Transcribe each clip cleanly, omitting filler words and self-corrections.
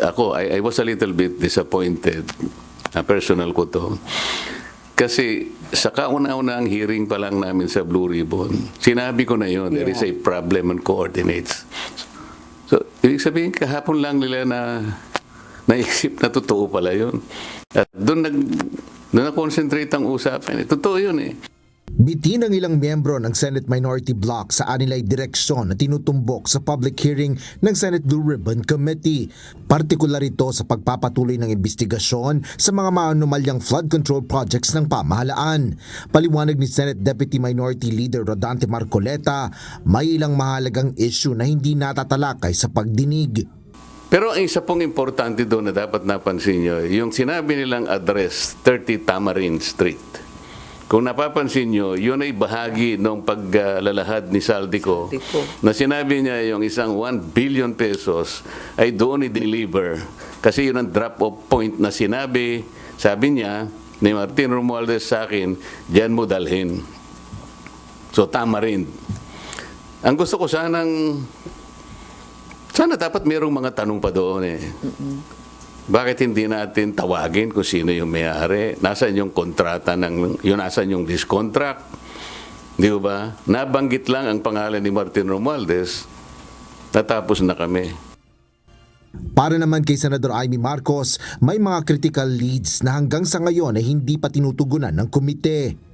I was a little bit disappointed, personal ko to. Kasi sa kauna-unang hearing pa lang namin sa Blue Ribbon, sinabi ko na yun, there is a problem on coordinates. So, ibig sabihin, kahapon lang nila naisip na totoo pala yun. At doon na-concentrate ang usapan. Totoo yun eh. Biti ng ilang miyembro ng Senate Minority Bloc sa anilay direksyon na tinutumbok sa public hearing ng Senate Blue Ribbon Committee. Partikular ito sa pagpapatuloy ng investigasyon sa mga maanumalyang flood control projects ng pamahalaan. Paliwanag ni Senate Deputy Minority Leader Rodante Marcoleta, may ilang mahalagang issue na hindi natatalakay sa pagdinig. Pero ang isa pong importante doon na dapat napansin nyo, yung sinabi nilang address 30 Tamarind Street. Kung napapansin nyo, yun ay bahagi ng paglalahad ni Saldico na sinabi niya yung isang 1 billion pesos ay doon i-deliver. Kasi yun ang drop-off point na sabi niya ni Martin Romualdez sa akin, diyan mo dalhin. So, Tamarind. Ang gusto ko sana dapat mayroong mga tanong pa doon eh. Bakit hindi natin tawagin kung sino yung may-ari? Nasaan yung kontrata nasaan yung discontract? Di ba? Nabanggit lang ang pangalan ni Martin Romualdez, natapos na kami. Para naman kay Senador Amy Marcos, may mga critical leads na hanggang sa ngayon ay hindi pa tinutugunan ng komite.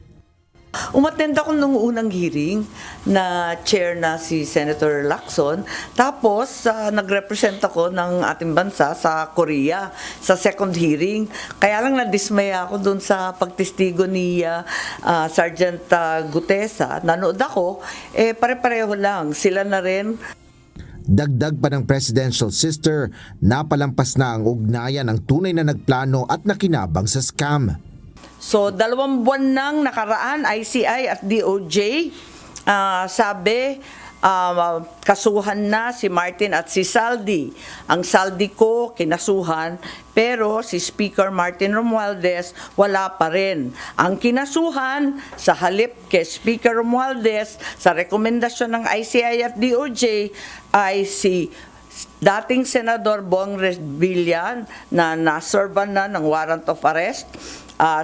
Umattend ako nung unang hearing na chair na si Senator Lacson. Tapos, nag-represent ako ng ating bansa sa Korea sa second hearing. Kaya lang nadismaya ako dun sa pagtestigo ni Sergeant Gutesa. Nanood ako, pare-pareho lang. Sila na rin. Dagdag pa ng presidential sister, napalampas na ang ugnayan ng tunay na nagplano at nakinabang sa scam. So, 2 buwan nang nakaraan, ICI at DOJ, sabi, kasuhan na si Martin at si Saldi. Ang Saldi ko, kinasuhan, pero si Speaker Martin Romualdez, wala pa rin. Ang kinasuhan, sa halip kay Speaker Romualdez, sa rekomendasyon ng ICI at DOJ, ay si dating Senador Bong Revilla na naserban na ng warrant of arrest,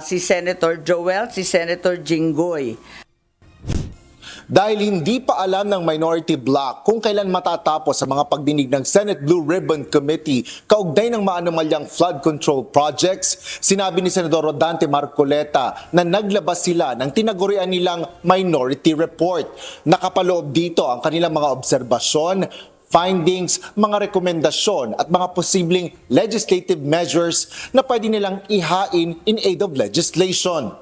si Senator Joel, si Senator Jinggoy. Dahil hindi pa alam ng minority bloc kung kailan matatapos ang mga pagdinig ng Senate Blue Ribbon Committee kaugnay ng maanumalyang flood control projects, sinabi ni Senador Rodante Marcoleta na naglabas sila ng tinagurian nilang minority report. Nakapaloob dito ang kanilang mga obserbasyon, findings, mga rekomendasyon at mga posibleng legislative measures na pwede nilang ihain in aid of legislation.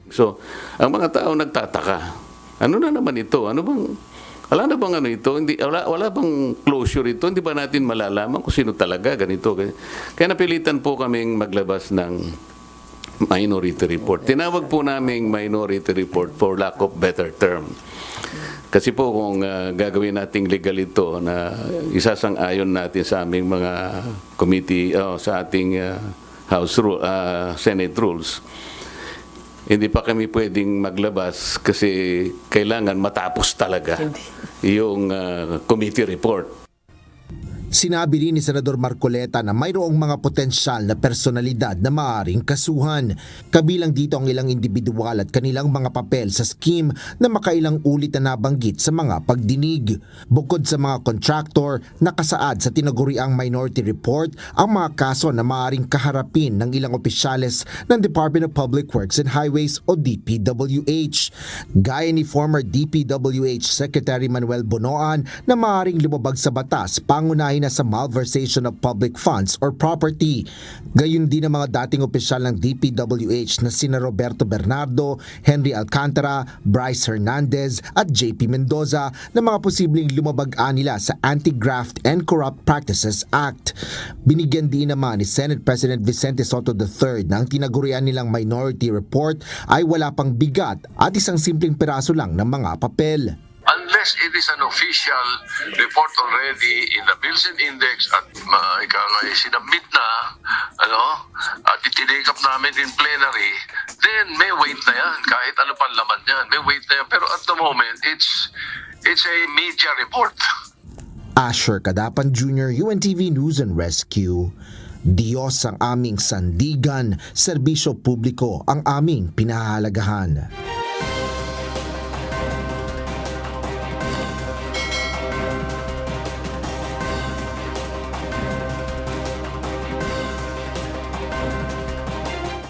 So, ang mga tao nagtataka, ano na naman ito? Wala na bang ito? Wala bang closure ito? Hindi ba natin malalaman kung sino talaga ganito? Kaya napilitan po kaming maglabas ng minority report. Tinawag po naming minority report for lack of better term. Kasi po kung gagawin nating legal ito na isasang-ayon natin sa aming mga committee, sa ating Senate rules, hindi pa kami pwedeng maglabas kasi kailangan matapos talaga yung committee report. Sinabi rin ni Senador Marcoleta na mayroong mga potensyal na personalidad na maaaring kasuhan. Kabilang dito ang ilang individual at kanilang mga papel sa scheme na makailang ulit na nabanggit sa mga pagdinig. Bukod sa mga contractor, nakasaad sa tinaguriang minority report ang mga kaso na maaaring kaharapin ng ilang opisyales ng Department of Public Works and Highways o DPWH. Gaya ni former DPWH Secretary Manuel Bonoan na maaaring lumabag sa batas pangunahin na sa malversation of public funds or property. Gayon din ang mga dating opisyal ng DPWH na sina Roberto Bernardo, Henry Alcantara, Bryce Hernandez at JP Mendoza na mga posibleng lumabag-an nila sa Anti-Graft and Corrupt Practices Act. Binigyan din naman ni Senate President Vicente Soto III na ang tinagurian nilang minority report ay wala pang bigat at isang simpleng piraso lang ng mga papel. Unless it is an official report already in the Bills and Index at sinabit na, at itinake up namin in plenary, then may weight na yan. Kahit ano pang laman yan, may weight na yan. Pero at the moment, it's a media report. Asher Cadapan Jr., UNTV News and Rescue. Diyos ang aming sandigan, serbisyo publiko ang aming pinahahalagahan.